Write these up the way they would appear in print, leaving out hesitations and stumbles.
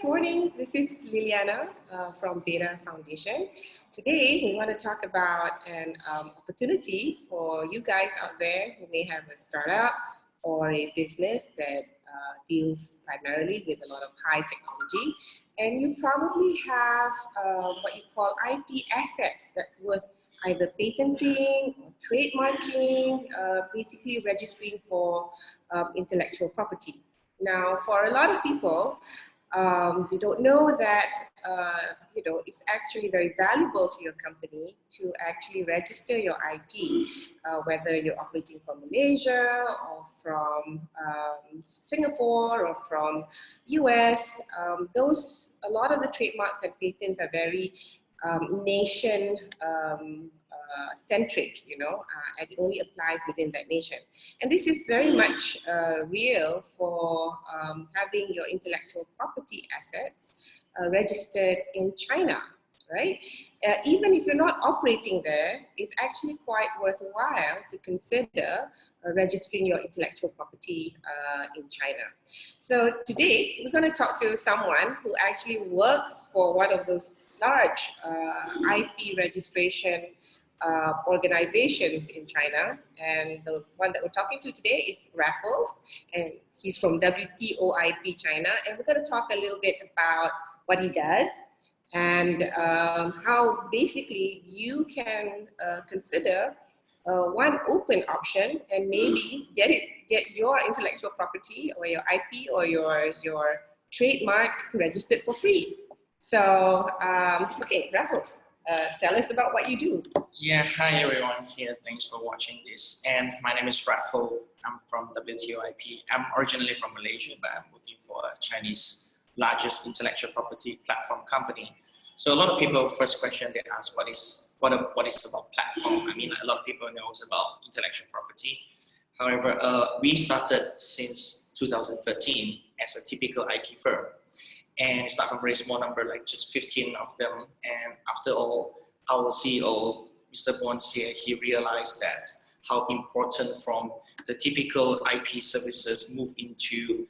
Morning, this is Liliana from Beta Foundation. Today, we want to talk about an opportunity for you guys out there who may have a startup or a business that deals primarily with a lot of high technology. And you probably have what you call IP assets that's worth either patenting or trademarking, basically registering for intellectual property. Now, for a lot of people, they don't know that it's actually very valuable to your company to actually register your IP, whether you're operating from Malaysia or from Singapore or from US. A lot of the trademarks and patents are very nation centric, and it only applies within that nation. And this is very much real for having your intellectual property assets registered in China, right? Even if you're not operating there, it's actually quite worthwhile to consider registering your intellectual property in China. So today, we're going to talk to someone who actually works for one of those large IP registration organizations in China, and the one that we're talking to today is Raffles, and he's from WTOIP China, and we're going to talk a little bit about what he does and how basically you can consider one open option and maybe get your intellectual property or your IP or your trademark registered for free. So, okay, Raffles, tell us about what you do. Yeah, hi everyone here. Thanks for watching this. And my name is Raffle. I'm from WTOIP. I'm originally from Malaysia, but I'm working for a Chinese largest intellectual property platform company. So a lot of people, first question they ask, what is about platform? I mean, a lot of people knows about intellectual property. However, we started since 2013 as a typical IT firm. And it started from a very small number, like just 15 of them. And after all, our CEO, Mr. Bonsier, he realized that how important from the typical IP services move into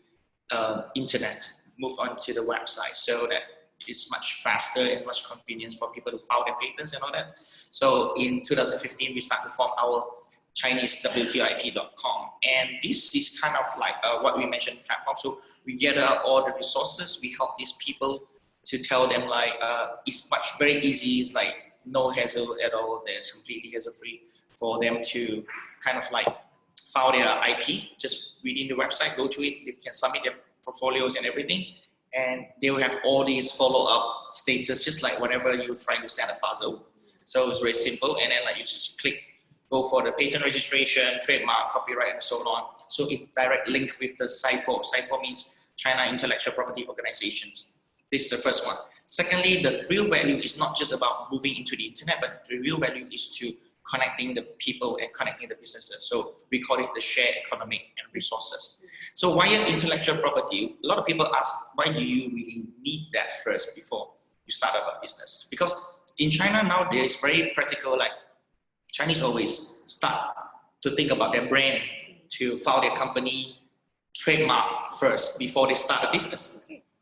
internet, move onto the website, so that it's much faster and much convenience for people to file their patents and all that. So in 2015, we started to form our Chinese WTOIP.com. And this is kind of like what we mentioned platform. So we gather up all the resources, we help these people to tell them like, it's very easy, it's like no hassle at all, there's completely hassle-free for them to kind of like file their IP, just within the website, go to it, they can submit their portfolios and everything, and they will have all these follow-up status, just like whenever you're trying to set a puzzle. So it's very simple, and then like you just click, go for the patent registration, trademark, copyright, and so on. So it's direct link with the SIPO. SIPO means China Intellectual Property Organizations. This is the first one. Secondly, the real value is not just about moving into the internet, but the real value is to connecting the people and connecting the businesses. So we call it the shared economic and resources. So why intellectual property? A lot of people ask, why do you really need that first before you start up a business? Because in China now, there is very practical, like Chinese always start to think about their brand, to file their company, trademark first before they start a business.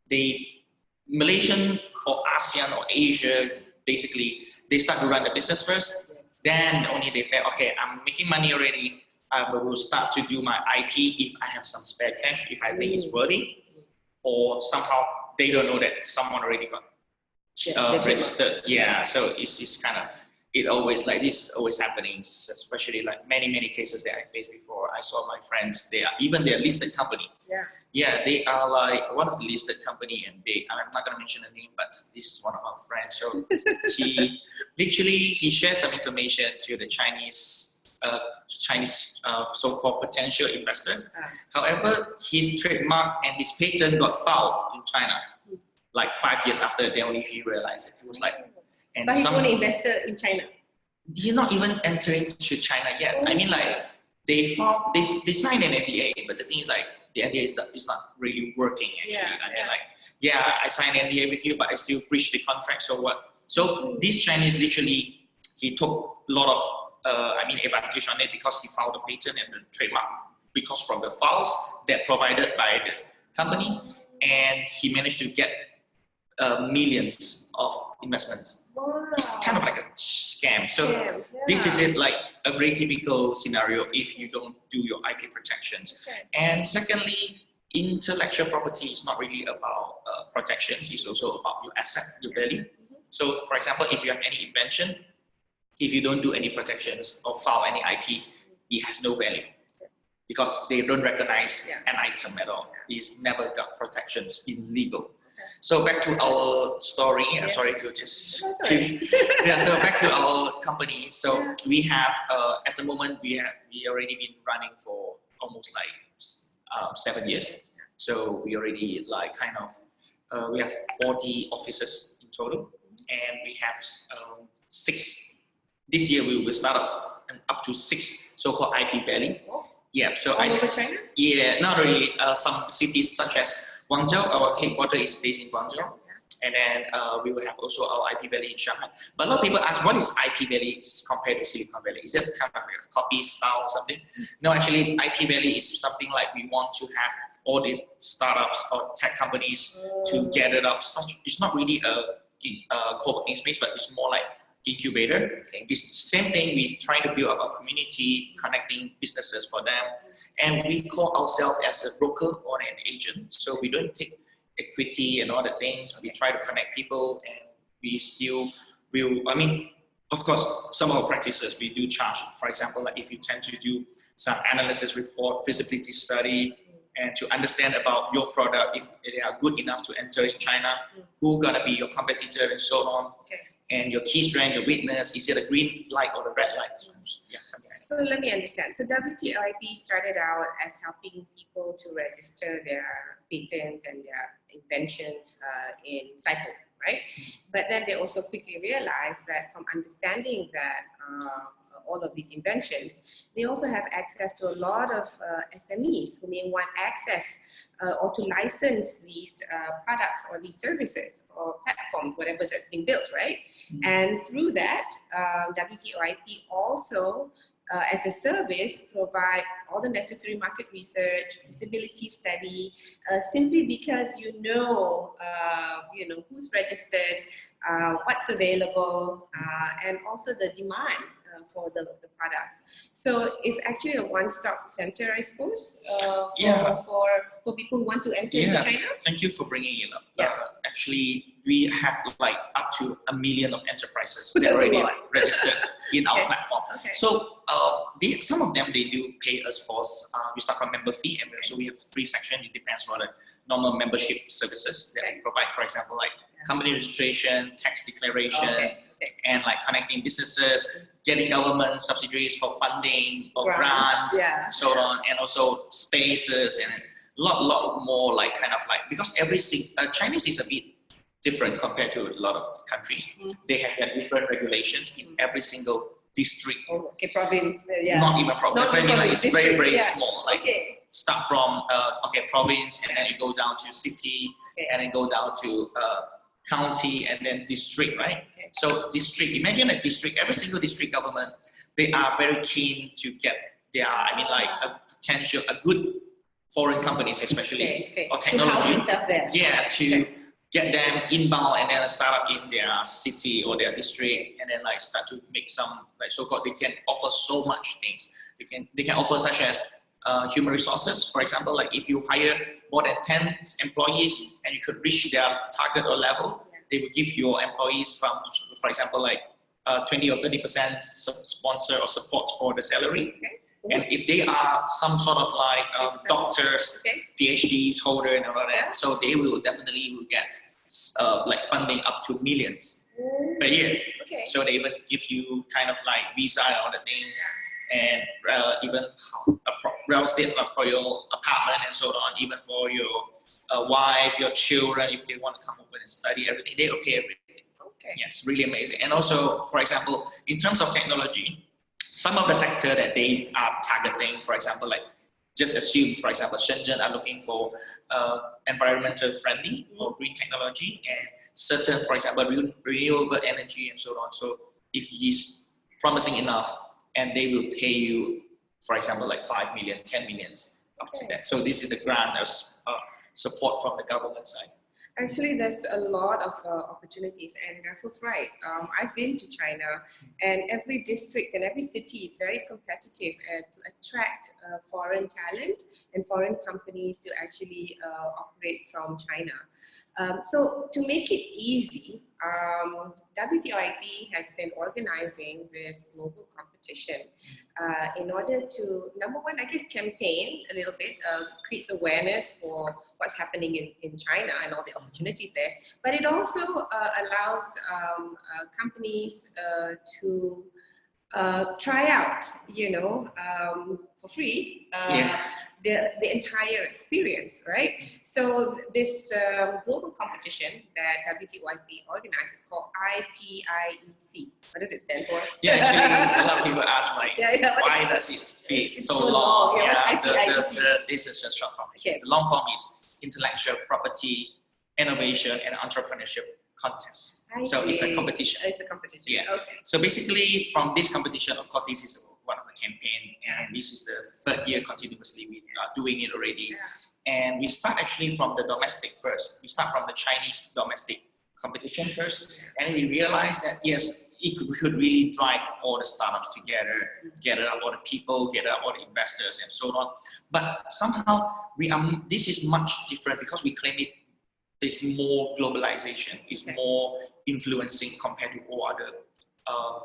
The Malaysian or ASEAN or Asia, basically, they start to run the business first, then only they feel, okay, I'm making money already, I will start to do my IP if I have some spare cash, if I think it's worthy, or somehow they don't know that someone already got registered. Yeah, so it's kind of, it always, like this is always happening, especially like many cases that I faced before. I saw my friends, even they're listed company. Yeah, they are like one of the listed company, and I'm not gonna mention the name, but this is one of our friends. So he shared some information to the Chinese so-called potential investors. However, his trademark and his patent got filed in China, like 5 years after. Then only he realized it. He was like, and but he's only investor in China. He's not even entering to China yet. I mean, like they signed an NDA, but the thing is, like the NDA is not really working actually. And then like, yeah, I signed an NDA with you, but I still breached the contract. So what? So this Chinese literally, he took a lot of advantage on it because he filed the patent and the trademark because from the files that provided by the company, and he managed to get millions of investments. Wow. It's kind of like a scam. So Yeah. this is it, like a very typical scenario if you don't do your IP protections. Okay. And secondly, intellectual property is not really about protections. It's also about your asset, your value. So for example, if you have any invention, if you don't do any protections or file any IP, it has no value because they don't recognize an item at all. It's never got protections in legal. So back to our story. Sorry to just so back to our company. So we have at the moment we already been running for almost like 7 years. So we already like kind of we have 40 offices in total, and we have 6. This year we will start up to 6 so-called IP Valley. Yeah. So all over China? Yeah, not really. Some cities such as Guangzhou, our headquarters is based in Guangzhou. And then we will have also our IP Valley in Shanghai. But a lot of people ask, what is IP Valley compared to Silicon Valley? Is it kind of like a copy style or something? No, actually, IP Valley is something like we want to have all the startups or tech companies to gather up. It's not really a co-working space, but it's more like incubator. It's the same thing. We try to build up a community, connecting businesses for them. And we call ourselves as a broker or an agent. So we don't take equity and all the things. We try to connect people, and we still will, I mean, of course, some of our practices we do charge. For example, like if you tend to do some analysis report, feasibility study, and to understand about your product, if they are good enough to enter in China, who's gonna be your competitor and so on. And your key strength, your weakness, is it a green light or a red light? Yeah, something like that. So let me understand. So WTOIP started out as helping people to register their patents and their inventions in Cycle, right? But then they also quickly realized that from understanding that all of these inventions, they also have access to a lot of SMEs who may want access or to license these products or these services or platforms, whatever that's been built, right? And through that, WTOIP also, as a service, provide all the necessary market research, feasibility study, simply because you know who's registered, what's available, and also the demand for the products. So it's actually a one-stop center, I suppose, for people who want to enter into China. Thank you for bringing it up. Actually, we have like up to 1 million of enterprises that already registered in our platform. So some of them, they do pay us for, we start from member fee, and so we have 3 sections. It depends for the normal membership services that we provide. For example, like company registration, tax declaration, and like connecting businesses, getting government subsidiaries for funding or grants, so on, and also spaces and a lot more like kind of like, because Chinese is a bit different compared to a lot of countries. They have different regulations in every single district. Province. Not even province. I mean, like it's district, very small. Like start from province, and then you go down to city, and then go down to county, and then district, right? So district, imagine a district, every single district government, they are very keen to get their, a good foreign companies, especially, or technology. To get them inbound and then start up in their city or their district, and then like start to make some like so-called, they can offer so much things. They can offer such as human resources. For example, like if you hire more than 10 employees and you could reach their target or level, they will give your employees from, for example, like 20 or 30% sponsor or support for the salary. And if they are some sort of like doctors, PhDs holder and all that, so they will definitely get like funding up to millions per year. So they even give you kind of like visa and all the things, and even real estate for your apartment and so on, even for your wife, your children, if they want to come over and study everything, they okay everything. Yes, really amazing. And also, for example, in terms of technology, some of the sector that they are targeting, for example, like just assume, for example, Shenzhen are looking for environmental friendly or green technology, and certain, for example, renewable energy and so on. So if it's promising enough, and they will pay you, for example, like 5 million, 10 millions up to that. So this is the grant support from the government side. Actually, there's a lot of opportunities, and Raffle's right. I've been to China, and every district and every city is very competitive to attract foreign talent and foreign companies to actually operate from China. So to make it easy, WTOIP has been organizing this global competition in order to, number one, I guess, campaign a little bit, creates awareness for what's happening in China and all the opportunities there. But it also allows companies to try out, for free, the entire experience, right? So this global competition that WTOIP organizes is called IPIEC. What does it stand for? Yeah, actually, a lot of people ask like, why does it feel so long? This is just short form. Okay. The long form is Intellectual Property Innovation and Entrepreneurship Contest. So it's a competition. It's a competition. Yeah. Okay. So basically, from this competition, of course, this is one of the campaign, and this is the third year continuously we are doing it already. Yeah. And we start actually from the domestic first. We start from the Chinese domestic competition first, and we realized that yes, we could really drive all the startups together, gather up all the people, gather up all the investors, and so on. But somehow this is much different because we claim it. There's more globalization, it's more influencing compared to all other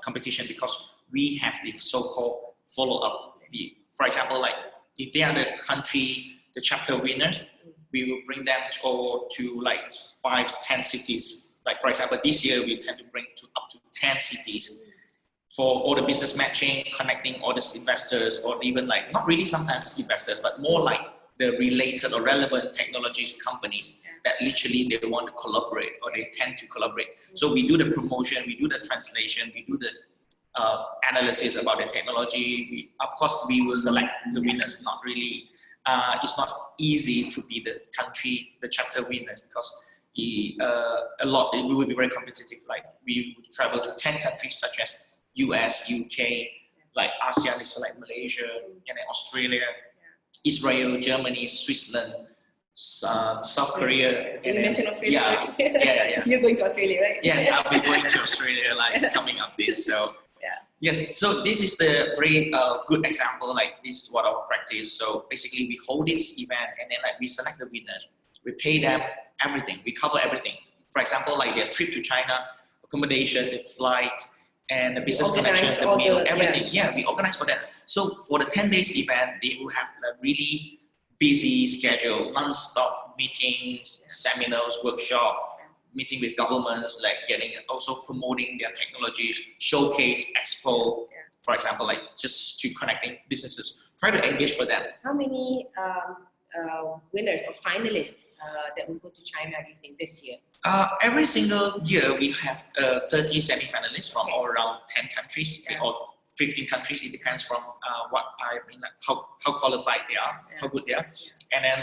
competition because we have the so-called follow-up. For example, like if they are the country, the chapter winners, we will bring them to like 5-10 cities. Like for example, this year we tend to bring up to 10 cities for all the business matching, connecting all these investors, or even like not really sometimes investors, but more like the related or relevant technologies companies that literally they want to collaborate or they tend to collaborate. So we do the promotion, we do the translation, we do the analysis about the technology. Of course, we will select the winners. Not really, it's not easy to be the chapter winners because we will be very competitive. Like we would travel to 10 countries such as US, UK, like ASEAN is like Malaysia, and then Australia, Israel, Germany, Switzerland, South Korea. You mentioned Australia. Yeah. You're going to Australia, right? Yes, I'll be going to Australia coming up this. So yes, so this is the very good example. Like this is what our practice. So basically, we hold this event and then like we select the winners. We pay them everything. We cover everything. For example, like their trip to China, accommodation, the flight, and the business connections, the meal, everything. Yeah, we organize for them. So for the 10 days event, they will have a really busy schedule, non-stop meetings, seminars, workshop, meeting with governments, like also promoting their technologies, showcase, expo, for example, like just to connecting businesses, try to engage for them. How many winners or finalists that will go to China, do you think, this year? Every single year, we have 30 semi-finalists from all around 10 countries or 15 countries. It depends from like how qualified they are, how good they are. And then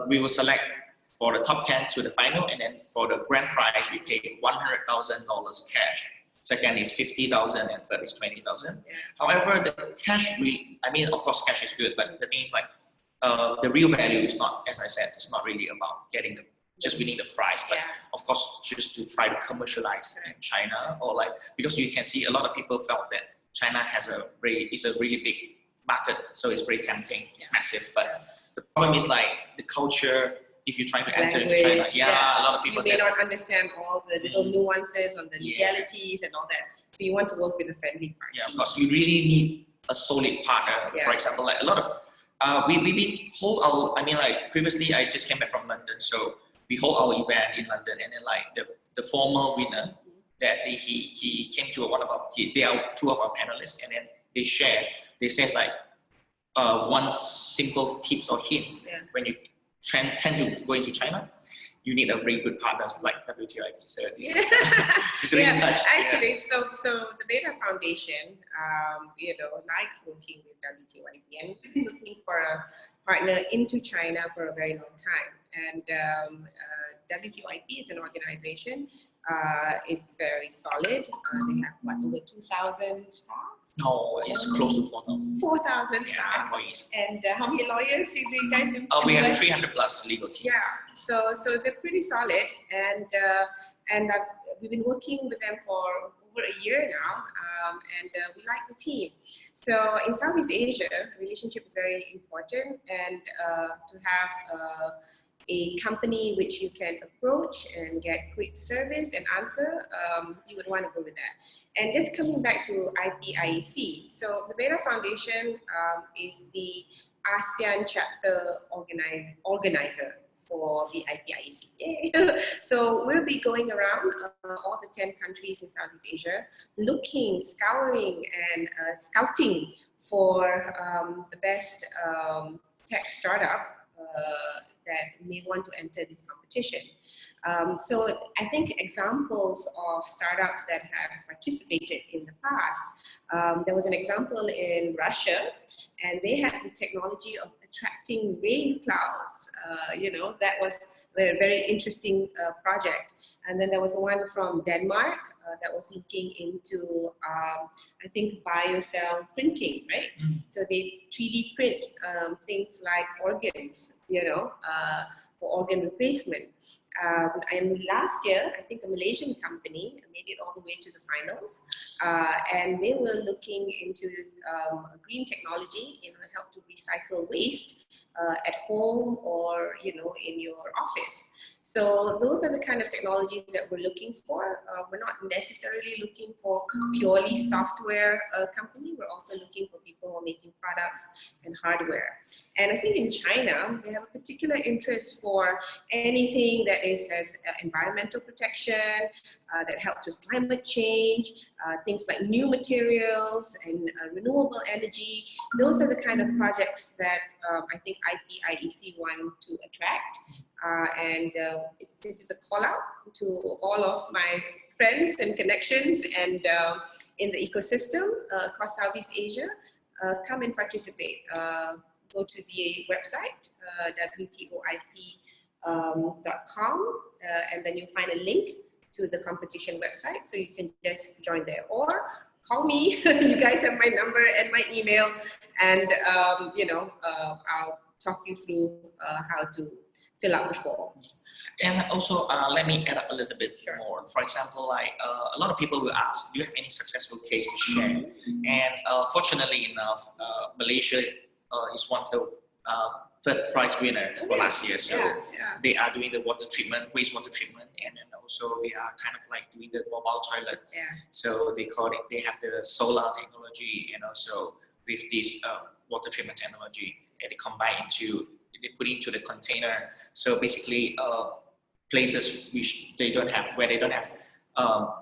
we will select for the top 10 to the final, and then for the grand prize, we pay $100,000 cash. Second is $50,000, and third is $20,000. However, the cash, of course, cash is good, but the thing is like, the real value is not, as I said, it's not really about getting just winning the prize, but of course, just to try to commercialize in China, or because you can see a lot of people felt that China is a really big market, so it's very tempting, it's massive, but the problem is like the culture. If you're trying to enter into China, a lot of people you may not understand all the little nuances on the legalities and all that. So you want to work with a friendly party. Yeah, of course, you really need a solid partner. For example, like a lot of we hold our. Previously, I just came back from London, so we hold our event in London, and then the former winner that he came to they are two of our panelists, and then they say one simple tips or hint when you tend to go into China, you need a very good partner like WTOIP. So it's really touched. Actually, so the Beta Foundation, likes working with WTOIP, and we've been looking for a partner into China for a very long time. And WTOIP is an organization, is very solid. They have over 2,000 staff. No, it's close to 4,000. 4,000 staff. Employees. And how many lawyers do you guys employ? We have 300 plus legal team. Yeah, so they're pretty solid, and we've been working with them for over a year now, and we like the team. So in Southeast Asia, relationship is very important, and to have a company which you can approach and get quick service and answer, you would want to go with that. And just coming back to IPIEC, so the Beta Foundation is the ASEAN chapter organizer for the IPIEC. Yay. So we'll be going around all the 10 countries in Southeast Asia, scouring and scouting for the best tech startup that may want to enter this competition. So I think examples of startups that have participated in the past, there was an example in Russia, and they had the technology of attracting rain clouds. That was a very interesting project. And then there was one from Denmark that was looking into, I think, biocell printing, right? Mm-hmm. So they 3D print things like organs, for organ replacement. And last year, I think a Malaysian company made it all the way to the finals, and they were looking into a green technology, help to recycle waste at home or in your office. So those are the kind of technologies that we're looking for. We're not necessarily looking for a purely software company. We're also looking for people who are making products and hardware. And I think in China, they have a particular interest for anything that has environmental protection, that helps with climate change, things like new materials and renewable energy. Those are the kind of projects that I think IPIEC want to attract. This is a call out to all of my friends and connections and in the ecosystem across Southeast Asia. Come and participate. Go to the website, WTOIP.com, and then you'll find a link to the competition website, so you can just join there, or call me. You guys have my number and my email, and I'll talk you through how to fill out the forms. And also, let me add up a little bit more. For example, like a lot of people will ask, do you have any successful case to share? And fortunately enough, Malaysia is one of the third prize winner for last year. So they are doing the water treatment, wastewater treatment, and then also they are kind of like doing the mobile toilet. So they call it, they have the solar technology, and also with this water treatment technology, and they combine into, they put into the container. So basically, places which they don't have, where they don't have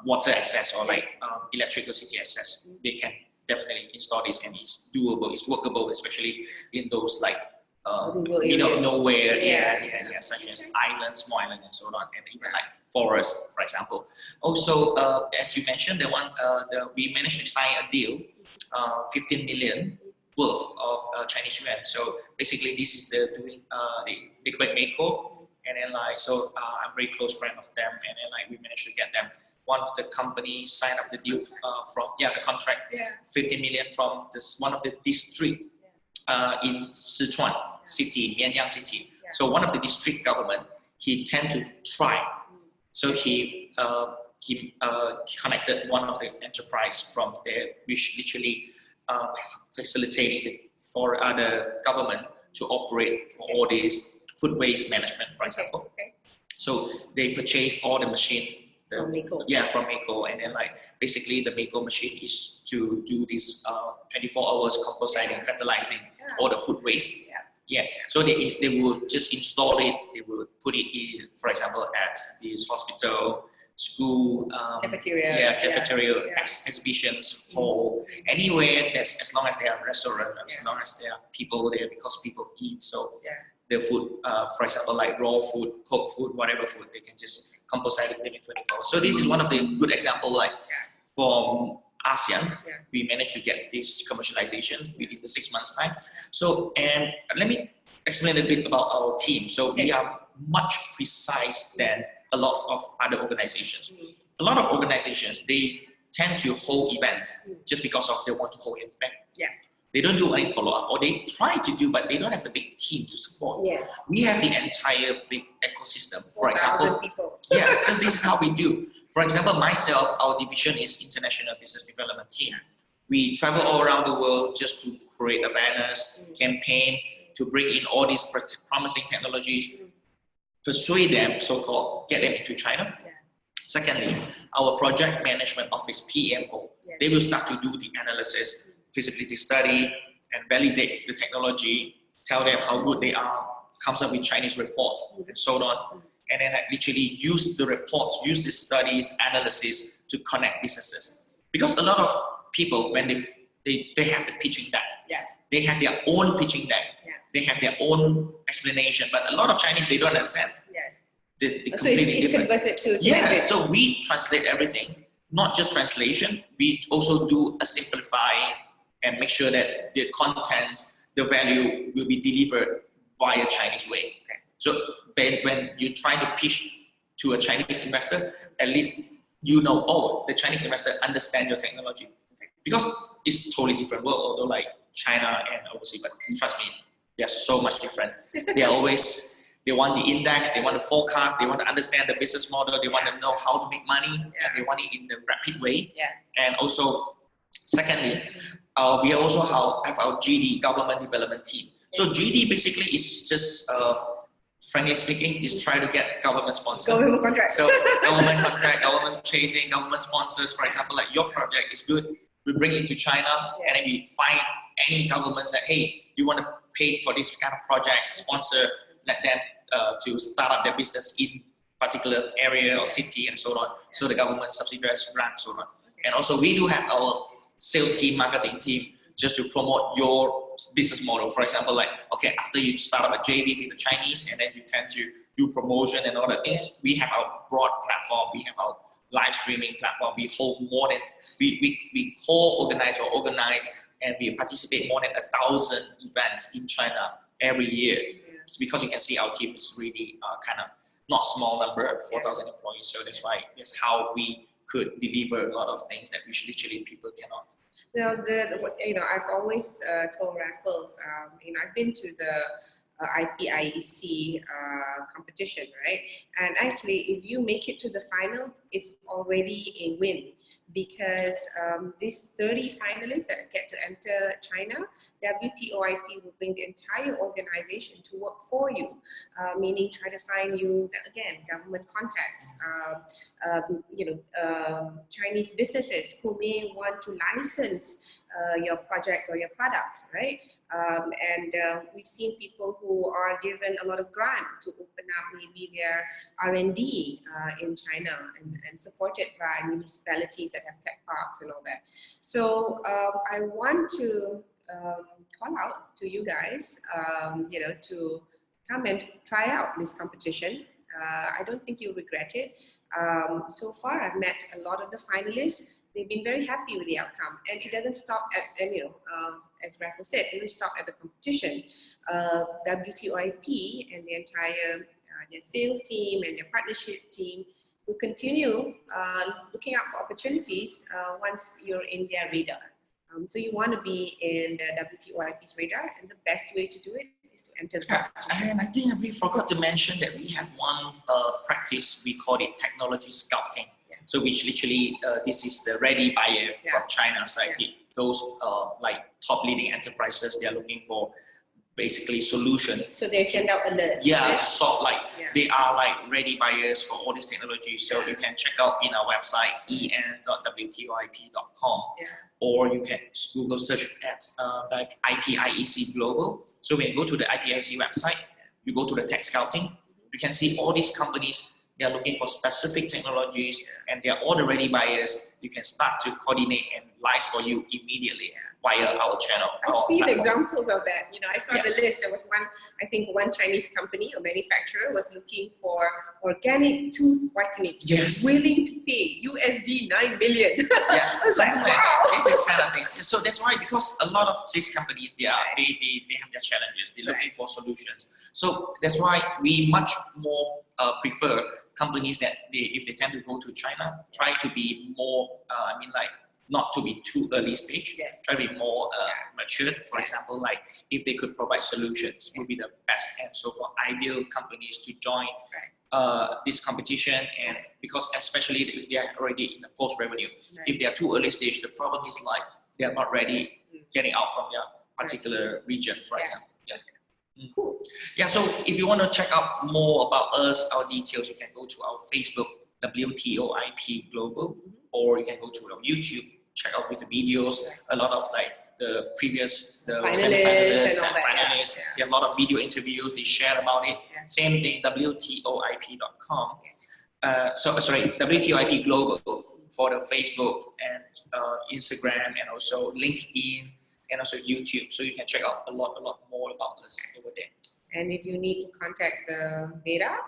water access or like electricity access, they can definitely install this, and it's doable, it's workable, especially in those like middle of nowhere, such as islands, small islands, and so on, and even like forests, for example. Also, as you mentioned, we managed to sign a deal, 15 million worth of Chinese yuan. So basically, this is the doing they call it Mako, and then like I'm very close friend of them, and then like we managed to get them. One of the companies signed up the deal from the contract, 15 million from this one of the district in Sichuan city, Mianyang city. So one of the district government, he tend to try. So he connected one of the enterprise from there, which literally facilitating for other government to operate for all these food waste management, for example. So they purchased all the machine. From Mako, and then like basically the Mako machine is to do this 24 hours composting, fertilizing all the food waste. So they would just install it. They would put it in, for example, at this hospital, school, cafeteria, exhibitions, hall, anywhere. As long as they are restaurant, as long as there are people there, because people eat. So the food, for example, like raw food, cooked food, whatever food, they can just composite it in 24 hours. So this is one of the good examples, like from ASEAN, we managed to get this commercialization within the 6 months time. So, and let me explain a bit about our team. So we are much precise than a lot of other organizations. A lot of organizations, they tend to hold events just because of they want to hold an event. Yeah. They don't do any follow-up, or they try to do, but they don't have the big team to support. Yes. We have the entire big ecosystem. For 4,000 example, people. yeah, so this is how we do. For example, myself, our division is International Business Development Team. We travel all around the world just to create awareness, campaign, to bring in all these promising technologies, persuade them, so-called, get them into China. Yeah. Secondly, our project management office, PMO, they will start to do the analysis, feasibility study, and validate the technology, tell them how good they are, comes up with Chinese reports, and so on. And then literally use the reports, use the studies, analysis to connect businesses. Because a lot of people, when they have the pitching deck, they have their own pitching deck, they have their own explanation, but a lot of Chinese, they don't understand. Yes. They're So completely it's different. converted to Yeah, so we translate everything, not just translation. We also do a simplifying and make sure that the contents, the value will be delivered via Chinese way. Okay. So when you try to pitch to a Chinese investor, at least you know, oh, the Chinese investor understands your technology. Because it's totally different world, although like China and overseas, but trust me, they're so much different. They want the index, they want the forecast, they want to understand the business model, they want to know how to make money, and they want it in the rapid way. Yeah. And also, secondly, we also have our GD, Government Development Team. So GD basically is just, frankly speaking, is try to get government sponsors. Government contract. So government contract, government chasing, government sponsors. For example, like your project is good, we bring it to China, and then we find any governments that, hey, you want to pay for this kind of project, sponsor, let them to start up their business in particular area or city and so on. So the government subsidies grants, so on. And also we do have our sales team, marketing team, just to promote your business model. For example, like, okay, after you start up a JV with the Chinese and then you tend to do promotion and all the things, we have our broad platform, we have our live streaming platform, we hold more than, we co-organize or organize and we participate more than 1,000 events in China every year. Because you can see our team is really kind of not small number, 4,000 employees. So that's why that's how we could deliver a lot of things that which literally people cannot. Well, I've always told Raffles, I've been to the IPIEC competition, right? And actually, if you make it to the final, it's already a win because these 30 finalists that get to enter China, WTOIP will bring the entire organization to work for you, meaning try to find you, again, government contacts, Chinese businesses who may want to license your project or your product, right? We've seen people who are given a lot of grant to open up maybe their R&D in China and supported by municipalities that have tech parks and all that. So I want to call out to you guys, to come and try out this competition. I don't think you'll regret it. So far, I've met a lot of the finalists. They've been very happy with the outcome, and it doesn't stop at, as Raffle said, it doesn't stop at the competition. WTOIP and the entire their sales team and their partnership team will continue looking out for opportunities once you're in their radar. So you want to be in the WTOIP's radar, and the best way to do it is to enter the competition. And I think we forgot to mention that we have one practice, we call it technology scouting. So which literally, this is the ready buyer from China side. Those like top leading enterprises, they are looking for basically solution. So they send out alerts. Yeah, to solve like, they are like ready buyers for all these technologies. So you can check out in our website, en.wtoip.com, or you can Google search at like IPIEC Global. So when you go to the IPIEC website, you go to the tech scouting, you can see all these companies. They are looking for specific technologies and they are all the ready buyers. You can start to coordinate and license for you immediately via our channel. I see the examples of that. I saw the list. There was one Chinese company or manufacturer was looking for organic tooth whitening. Yes. Willing to pay USD 9 million. Yeah. I was like, wow. This is kind of things. So that's why, because a lot of these companies, they have their challenges. They're looking for solutions. So that's why we much more prefer companies that if they tend to go to China, try to be more, not to be too early stage, try to be more matured. For example, like if they could provide solutions, would be the best and so for ideal companies to join this competition. And because especially if they are already in the post revenue, if they are too early stage, the problem is like they are not ready getting out from their particular region, for example. Cool. Yeah, so if you want to check out more about us, our details, you can go to our Facebook, WTOIP Global, or you can go to our YouTube, check out with the videos, a lot of like the previous, the semi-finalists and finalists, they have a lot of video interviews, they share about it. Same thing, WTOIP.com. WTOIP Global for the Facebook and Instagram and also LinkedIn and also YouTube. So you can check out a lot more about us over there. And if you need to contact the beta,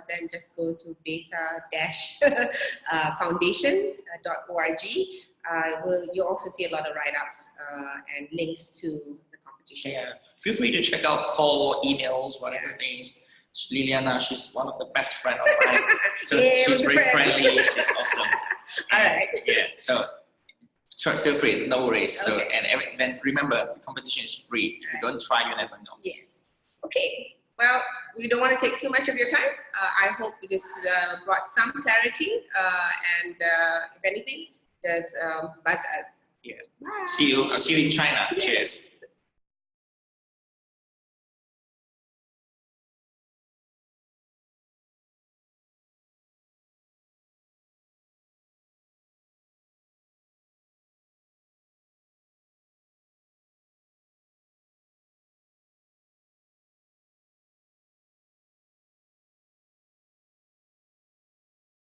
then just go to beta-foundation.org. You'll also see a lot of write-ups and links to the competition. Yeah, feel free to check out call, emails, whatever things. Liliana, she's one of the best friends of mine. So she's very friendly, she's awesome. All right. Yeah, so feel free, no worries. So then remember, the competition is free. If you don't try, you never know. Yes. Okay. Well, we don't want to take too much of your time. I hope this brought some clarity. And if anything, just buzz us. Yeah. Bye. See you. I'll see you in China. Cheers.